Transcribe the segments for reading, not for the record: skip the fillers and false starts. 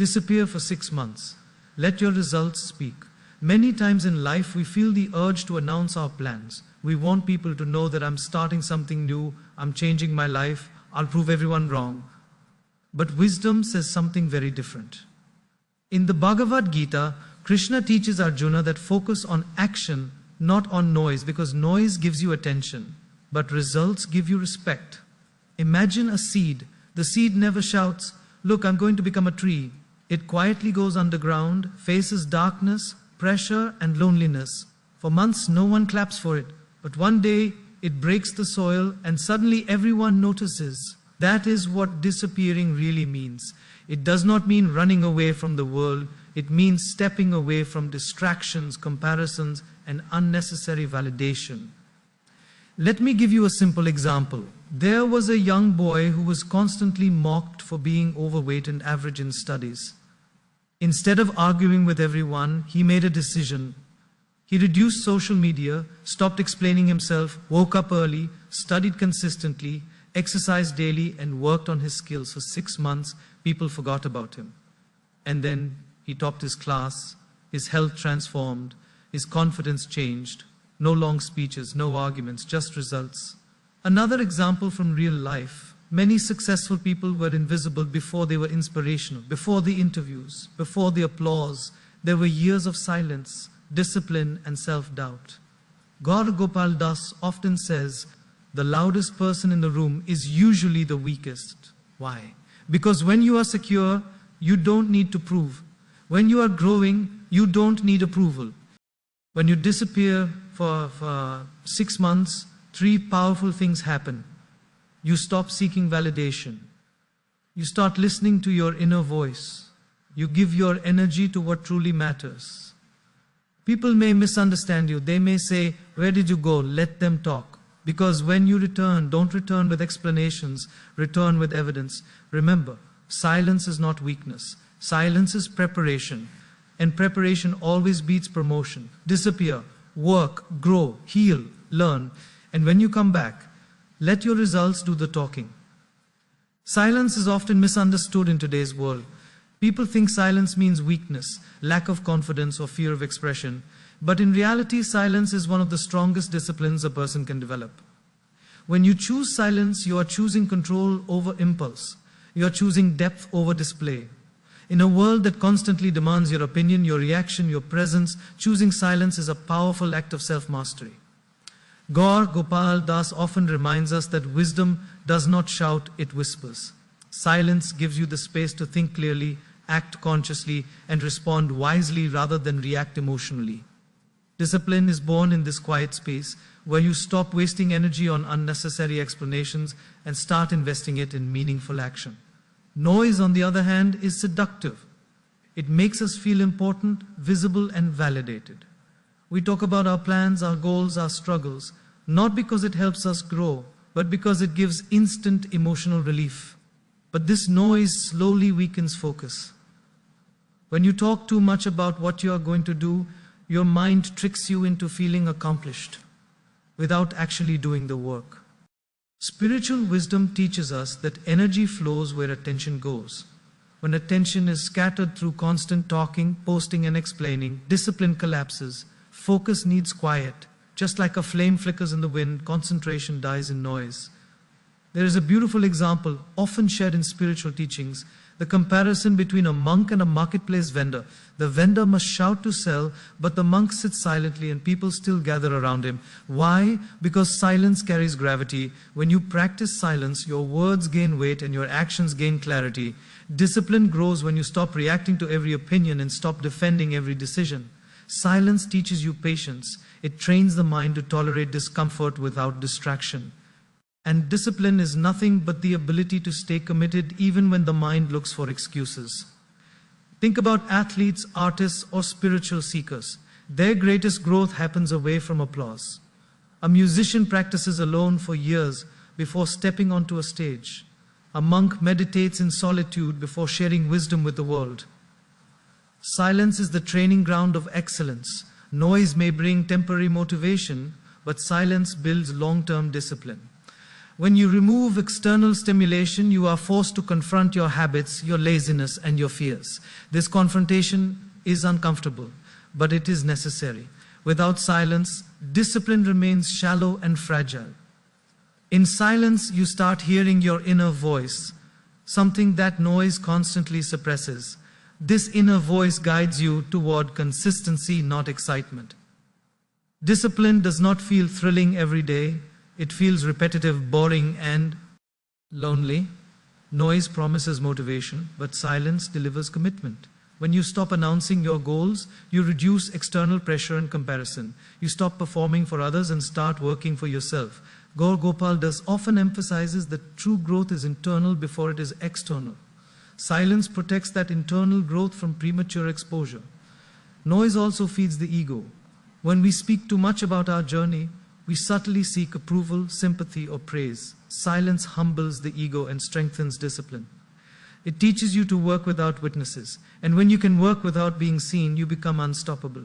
Disappear for 6 months. Let your results speak. Many times in life we feel the urge to announce our plans. We want people to know that I'm starting something new, I'm changing my life, I'll prove everyone wrong. But wisdom says something very different. In the Bhagavad Gita, Krishna teaches Arjuna that focus on action, not on noise, because noise gives you attention, but results give you respect. Imagine a seed. The seed never shouts, "Look, I'm going to become a tree." It quietly goes underground, faces darkness, pressure, and loneliness. For months, no one claps for it. But one day, it breaks the soil, and suddenly everyone notices. That is what disappearing really means. It does not mean running away from the world. It means stepping away from distractions, comparisons, and unnecessary validation. Let me give you a simple example. There was a young boy who was constantly mocked for being overweight and average in studies. Instead of arguing with everyone, he made a decision. He reduced social media, stopped explaining himself, woke up early, studied consistently, exercised daily, and worked on his skills. For 6 months, people forgot about him. And then he topped his class, his health transformed, his confidence changed. No long speeches, no arguments, just results. Another example from real life. Many successful people were invisible before they were inspirational, before the interviews, before the applause. There were years of silence, discipline, and self-doubt. GAUR Gopal Das often says, the loudest person in the room is usually the weakest. Why? Because when you are secure, you don't need to prove. When you are growing, you don't need approval. When you disappear for 6 months, 3 powerful things happen. You stop seeking validation. You start listening to your inner voice. You give your energy to what truly matters. People may misunderstand you. They may say, "Where did you go?" Let them talk. Because when you return, don't return with explanations, return with evidence. Remember, silence is not weakness. Silence is preparation. And preparation always beats promotion. Disappear, work, grow, heal, learn. And when you come back, let your results do the talking. Silence is often misunderstood in today's world. People think silence means weakness, lack of confidence, or fear of expression. But in reality, silence is one of the strongest disciplines a person can develop. When you choose silence, you are choosing control over impulse. You are choosing depth over display. In a world that constantly demands your opinion, your reaction, your presence, choosing silence is a powerful act of self-mastery. GAUR Gopal Das often reminds us that wisdom does not shout, it whispers. Silence gives you the space to think clearly, act consciously, and respond wisely rather than react emotionally. Discipline is born in this quiet space where you stop wasting energy on unnecessary explanations and start investing it in meaningful action. Noise, on the other hand, is seductive. It makes us feel important, visible, and validated. We talk about our plans, our goals, our struggles, not because it helps us grow, but because it gives instant emotional relief. But this noise slowly weakens focus. When you talk too much about what you are going to do, your mind tricks you into feeling accomplished without actually doing the work. Spiritual wisdom teaches us that energy flows where attention goes. When attention is scattered through constant talking, posting, and explaining, discipline collapses. Focus needs quiet. Just like a flame flickers in the wind, concentration dies in noise. There is a beautiful example, often shared in spiritual teachings, the comparison between a monk and a marketplace vendor. The vendor must shout to sell, but the monk sits silently and people still gather around him. Why? Because silence carries gravity. When you practice silence, your words gain weight and your actions gain clarity. Discipline grows when you stop reacting to every opinion and stop defending every decision. Silence teaches you patience. It trains the mind to tolerate discomfort without distraction. And discipline is nothing but the ability to stay committed even when the mind looks for excuses. Think about athletes, artists, or spiritual seekers. Their greatest growth happens away from applause. A musician practices alone for years before stepping onto a stage. A monk meditates in solitude before sharing wisdom with the world. Silence is the training ground of excellence. Noise may bring temporary motivation, but silence builds long-term discipline. When you remove external stimulation, you are forced to confront your habits, your laziness, and your fears. This confrontation is uncomfortable, but it is necessary. Without silence, discipline remains shallow and fragile. In silence, you start hearing your inner voice, something that noise constantly suppresses. This inner voice guides you toward consistency, not excitement. Discipline does not feel thrilling every day. It feels repetitive, boring, and lonely. Noise promises motivation, but silence delivers commitment. When you stop announcing your goals, you reduce external pressure and comparison. You stop performing for others and start working for yourself. GOPAL does often emphasizes that true growth is internal before it is external. Silence protects that internal growth from premature exposure. Noise also feeds the ego. When we speak too much about our journey, we subtly seek approval, sympathy, or praise. Silence humbles the ego and strengthens discipline. It teaches you to work without witnesses, and when you can work without being seen, you become unstoppable.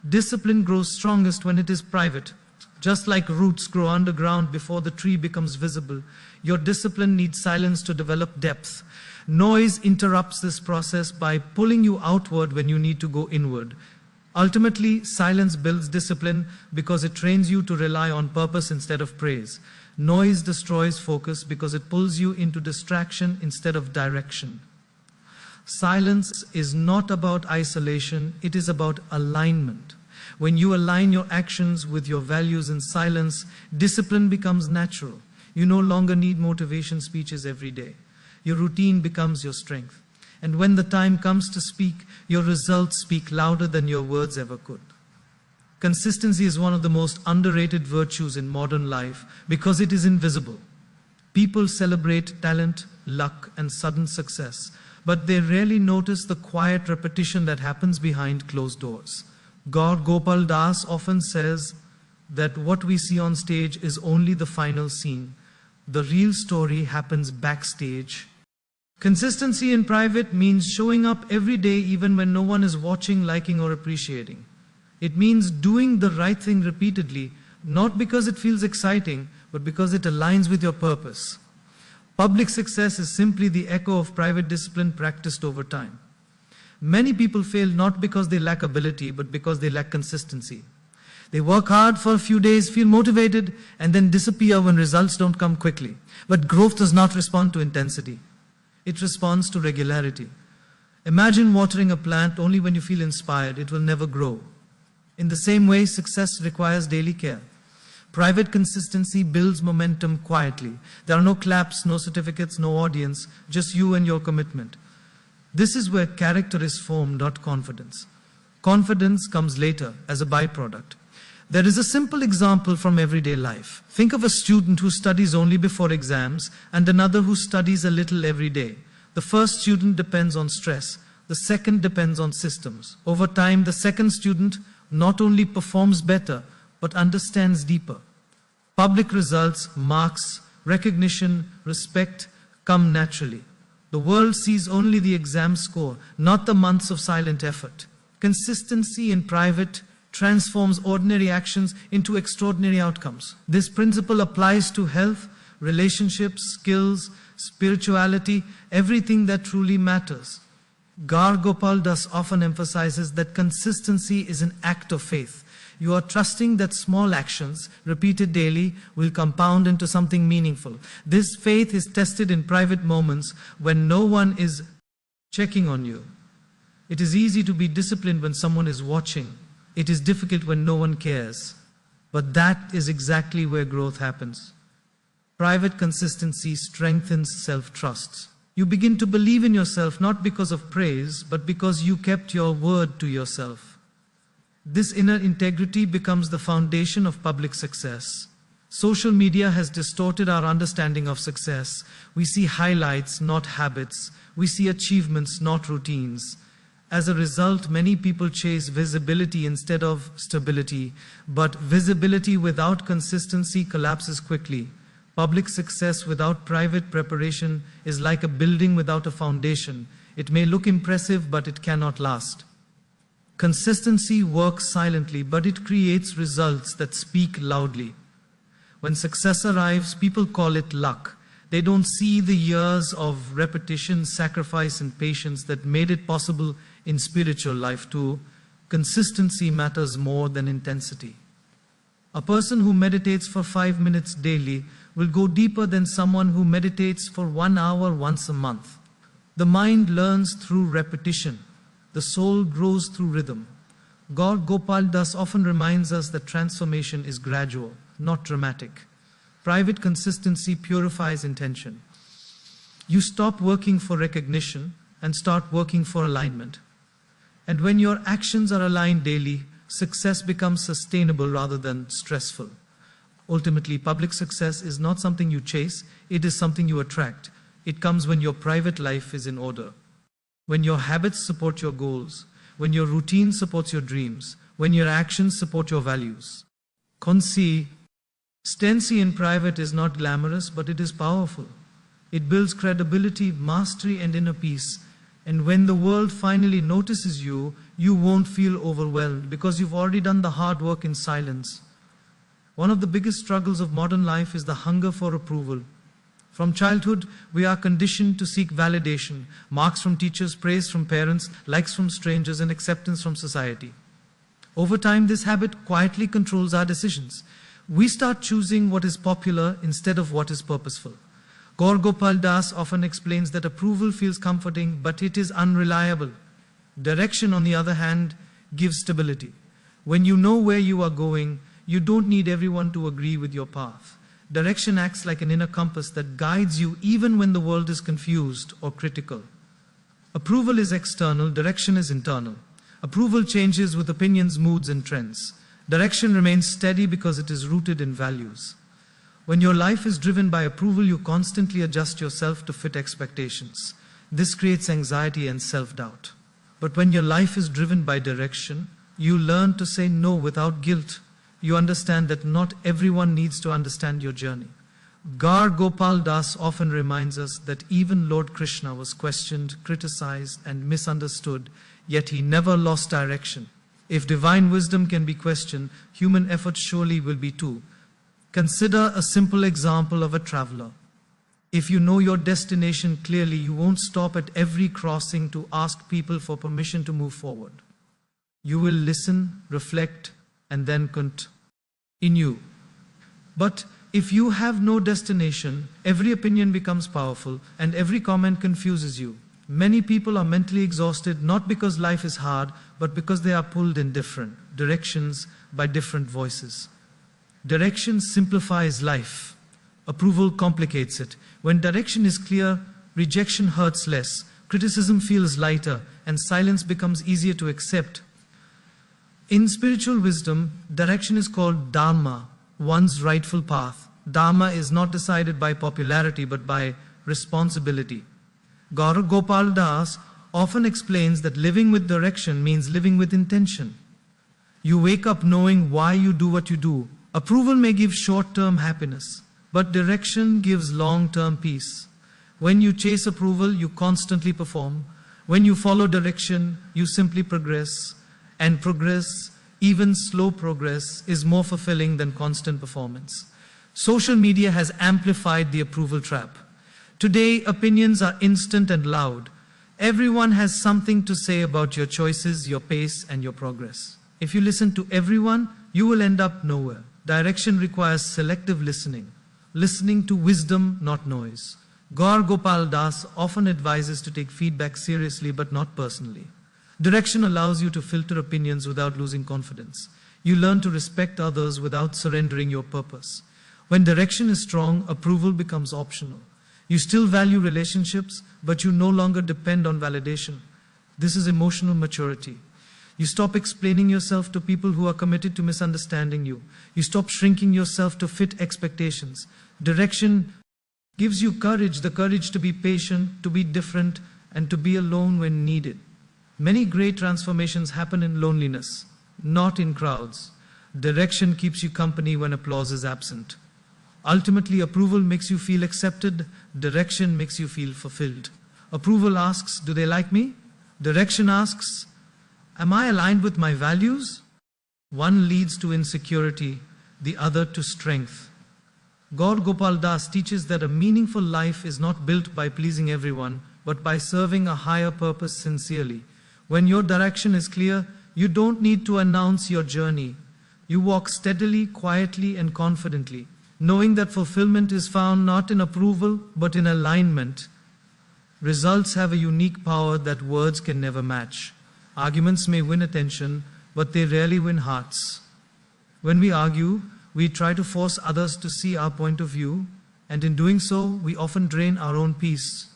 Discipline grows strongest when it is private. Just like roots grow underground before the tree becomes visible, your discipline needs silence to develop depth. Noise interrupts this process by pulling you outward when you need to go inward. Ultimately, silence builds discipline because it trains you to rely on purpose instead of praise. Noise destroys focus because it pulls you into distraction instead of direction. Silence is not about isolation, it is about alignment. When you align your actions with your values in silence, discipline becomes natural. You no longer need motivation speeches every day. Your routine becomes your strength. And when the time comes to speak, your results speak louder than your words ever could. Consistency is one of the most underrated virtues in modern life because it is invisible. People celebrate talent, luck, and sudden success, but they rarely notice the quiet repetition that happens behind closed doors. Gopal Das often says that what we see on stage is only the final scene. The real story happens backstage. Consistency in private means showing up every day even when no one is watching, liking, or appreciating. It means doing the right thing repeatedly, not because it feels exciting, but because it aligns with your purpose. Public success is simply the echo of private discipline practiced over time. Many people fail not because they lack ability, but because they lack consistency. They work hard for a few days, feel motivated, and then disappear when results don't come quickly. But growth does not respond to intensity. It responds to regularity. Imagine watering a plant only when you feel inspired. It will never grow. In the same way, success requires daily care. Private consistency builds momentum quietly. There are no claps, no certificates, no audience, just you and your commitment. This is where character is formed, not confidence. Confidence comes later as a byproduct. There is a simple example from everyday life. Think of a student who studies only before exams and another who studies a little every day. The first student depends on stress. The second depends on systems. Over time, the second student not only performs better, but understands deeper. Public results, marks, recognition, respect come naturally. The world sees only the exam score, not the months of silent effort. Consistency in private transforms ordinary actions into extraordinary outcomes. This principle applies to health, relationships, skills, spirituality, everything that truly matters. Gopal thus often emphasizes that consistency is an act of faith. You are trusting that small actions, repeated daily, will compound into something meaningful. This faith is tested in private moments when no one is checking on you. It is easy to be disciplined when someone is watching. It is difficult when no one cares. But that is exactly where growth happens. Private consistency strengthens self-trust. You begin to believe in yourself not because of praise, but because you kept your word to yourself. This inner integrity becomes the foundation of public success. Social media has distorted our understanding of success. We see highlights, not habits. We see achievements, not routines. As a result, many people chase visibility instead of stability, but visibility without consistency collapses quickly. Public success without private preparation is like a building without a foundation. It may look impressive, but it cannot last. Consistency works silently, but it creates results that speak loudly. When success arrives, people call it luck. They don't see the years of repetition, sacrifice, and patience that made it possible in spiritual life too. Consistency matters more than intensity. A person who meditates for 5 minutes daily will go deeper than someone who meditates for 1 hour once a month. The mind learns through repetition. The soul grows through rhythm. GAUR Gopal Das often reminds us that transformation is gradual, not dramatic. Private consistency purifies intention. You stop working for recognition and start working for alignment. And when your actions are aligned daily, success becomes sustainable rather than stressful. Ultimately, public success is not something you chase, it is something you attract. It comes when your private life is in order. When your habits support your goals, when your routine supports your dreams, when your actions support your values. Consistency in private is not glamorous, but it is powerful. It builds credibility, mastery, and inner peace. And when the world finally notices you, you won't feel overwhelmed because you've already done the hard work in silence. One of the biggest struggles of modern life is the hunger for approval. From childhood, we are conditioned to seek validation, marks from teachers, praise from parents, likes from strangers, and acceptance from society. Over time, this habit quietly controls our decisions. We start choosing what is popular instead of what is purposeful. GAUR Gopal Das often explains that approval feels comforting, but it is unreliable. Direction, on the other hand, gives stability. When you know where you are going, you don't need everyone to agree with your path. Direction acts like an inner compass that guides you even when the world is confused or critical. Approval is external, direction is internal. Approval changes with opinions, moods, and trends. Direction remains steady because it is rooted in values. When your life is driven by approval, you constantly adjust yourself to fit expectations. This creates anxiety and self-doubt. But when your life is driven by direction, you learn to say no without guilt. You understand that not everyone needs to understand your journey. GAUR Gopal Das often reminds us that even Lord Krishna was questioned, criticized, and misunderstood, yet he never lost direction. If divine wisdom can be questioned, human effort surely will be too. Consider a simple example of a traveler. If you know your destination clearly, you won't stop at every crossing to ask people for permission to move forward. You will listen, reflect, and then continue. But if you have no destination, every opinion becomes powerful and every comment confuses you. Many people are mentally exhausted not because life is hard, but because they are pulled in different directions by different voices. Direction simplifies life. Approval complicates it. When direction is clear, rejection hurts less, criticism feels lighter, and silence becomes easier to accept. In spiritual wisdom, direction is called Dharma, one's rightful path. Dharma is not decided by popularity but by responsibility. GAUR Gopal Das often explains that living with direction means living with intention. You wake up knowing why you do what you do. Approval may give short-term happiness, but direction gives long-term peace. When you chase approval, you constantly perform. When you follow direction, you simply progress. And progress, even slow progress, is more fulfilling than constant performance. Social media has amplified the approval trap. Today, opinions are instant and loud. Everyone has something to say about your choices, your pace, and your progress. If you listen to everyone, you will end up nowhere. Direction requires selective listening. Listening to wisdom, not noise. GAUR Gopal Das often advises to take feedback seriously but not personally. Direction allows you to filter opinions without losing confidence. You learn to respect others without surrendering your purpose. When direction is strong, approval becomes optional. You still value relationships, but you no longer depend on validation. This is emotional maturity. You stop explaining yourself to people who are committed to misunderstanding you. You stop shrinking yourself to fit expectations. Direction gives you courage, the courage to be patient, to be different, and to be alone when needed. Many great transformations happen in loneliness, not in crowds. Direction keeps you company when applause is absent. Ultimately, approval makes you feel accepted. Direction makes you feel fulfilled. Approval asks, do they like me? Direction asks, am I aligned with my values? One leads to insecurity, the other to strength. Gaur Gopal Das teaches that a meaningful life is not built by pleasing everyone, but by serving a higher purpose sincerely. When your direction is clear, you don't need to announce your journey. You walk steadily, quietly, and confidently, knowing that fulfillment is found not in approval, but in alignment. Results have a unique power that words can never match. Arguments may win attention, but they rarely win hearts. When we argue, we try to force others to see our point of view, and in doing so, we often drain our own peace.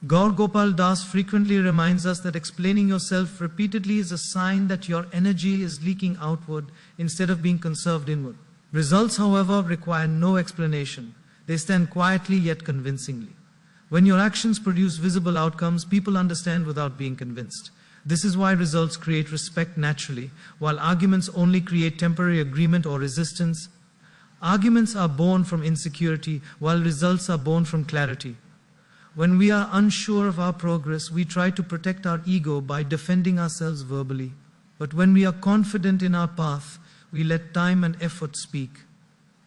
Gaur Gopal Das frequently reminds us that explaining yourself repeatedly is a sign that your energy is leaking outward instead of being conserved inward. Results, however, require no explanation. They stand quietly yet convincingly. When your actions produce visible outcomes, people understand without being convinced. This is why results create respect naturally, while arguments only create temporary agreement or resistance. Arguments are born from insecurity, while results are born from clarity. When we are unsure of our progress, we try to protect our ego by defending ourselves verbally. But when we are confident in our path, we let time and effort speak.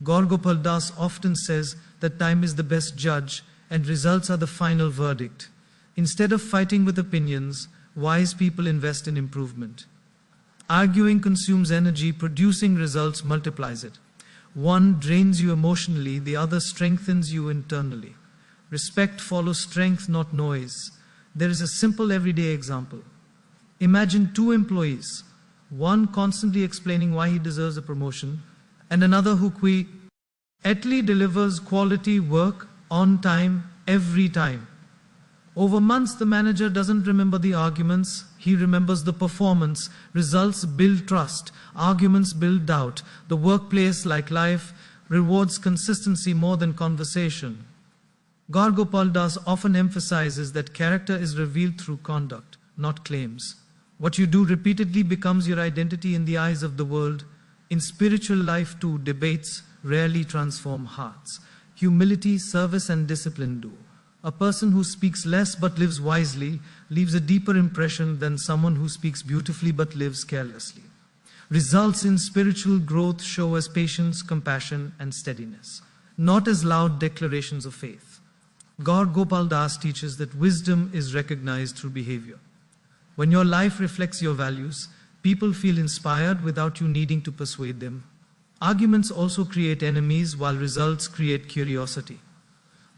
Gaur Gopal Das often says that time is the best judge and results are the final verdict. Instead of fighting with opinions, wise people invest in improvement. Arguing consumes energy, producing results multiplies it. One drains you emotionally, the other strengthens you internally. Respect follows strength, not noise. There is a simple everyday example. Imagine two employees, one constantly explaining why he deserves a promotion, and another who quietly delivers quality work on time, every time. Over months, the manager doesn't remember the arguments, he remembers the performance. Results build trust, arguments build doubt. The workplace, like life, rewards consistency more than conversation. Gaur Gopal Das often emphasizes that character is revealed through conduct, not claims. What you do repeatedly becomes your identity in the eyes of the world. In spiritual life too, debates rarely transform hearts. Humility, service, and discipline do. A person who speaks less but lives wisely leaves a deeper impression than someone who speaks beautifully but lives carelessly. Results in spiritual growth show as patience, compassion, and steadiness, not as loud declarations of faith. Gaur Gopal Das teaches that wisdom is recognized through behavior. When your life reflects your values, people feel inspired without you needing to persuade them. Arguments also create enemies, while results create curiosity.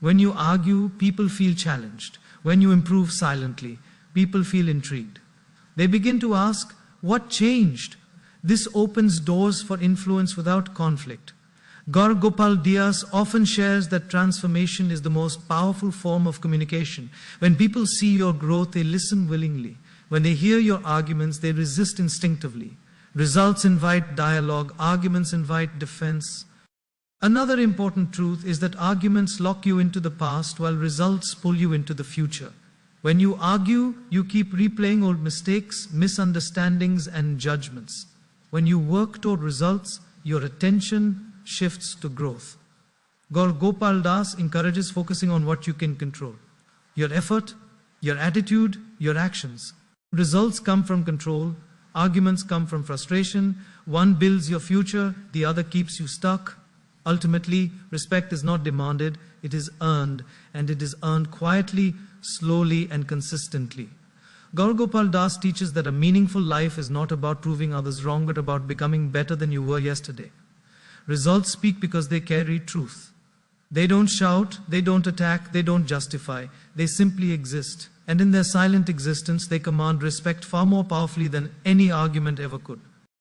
When you argue, people feel challenged. When you improve silently, people feel intrigued. They begin to ask, what changed? This opens doors for influence without conflict. Gaur Gopal Das often shares that transformation is the most powerful form of communication. When people see your growth, they listen willingly. When they hear your arguments, they resist instinctively. Results invite dialogue, arguments invite defense. Another important truth is that arguments lock you into the past while results pull you into the future. When you argue, you keep replaying old mistakes, misunderstandings, and judgments. When you work toward results, your attention shifts to growth. Gaur Gopal Das encourages focusing on what you can control. Your effort, your attitude, your actions. Results come from control. Arguments come from frustration. One builds your future, the other keeps you stuck. Ultimately, respect is not demanded, it is earned, and it is earned quietly, slowly, and consistently. Gaur Gopal Das teaches that a meaningful life is not about proving others wrong, but about becoming better than you were yesterday. Results speak because they carry truth. They don't shout, they don't attack, they don't justify. They simply exist. And in their silent existence, they command respect far more powerfully than any argument ever could.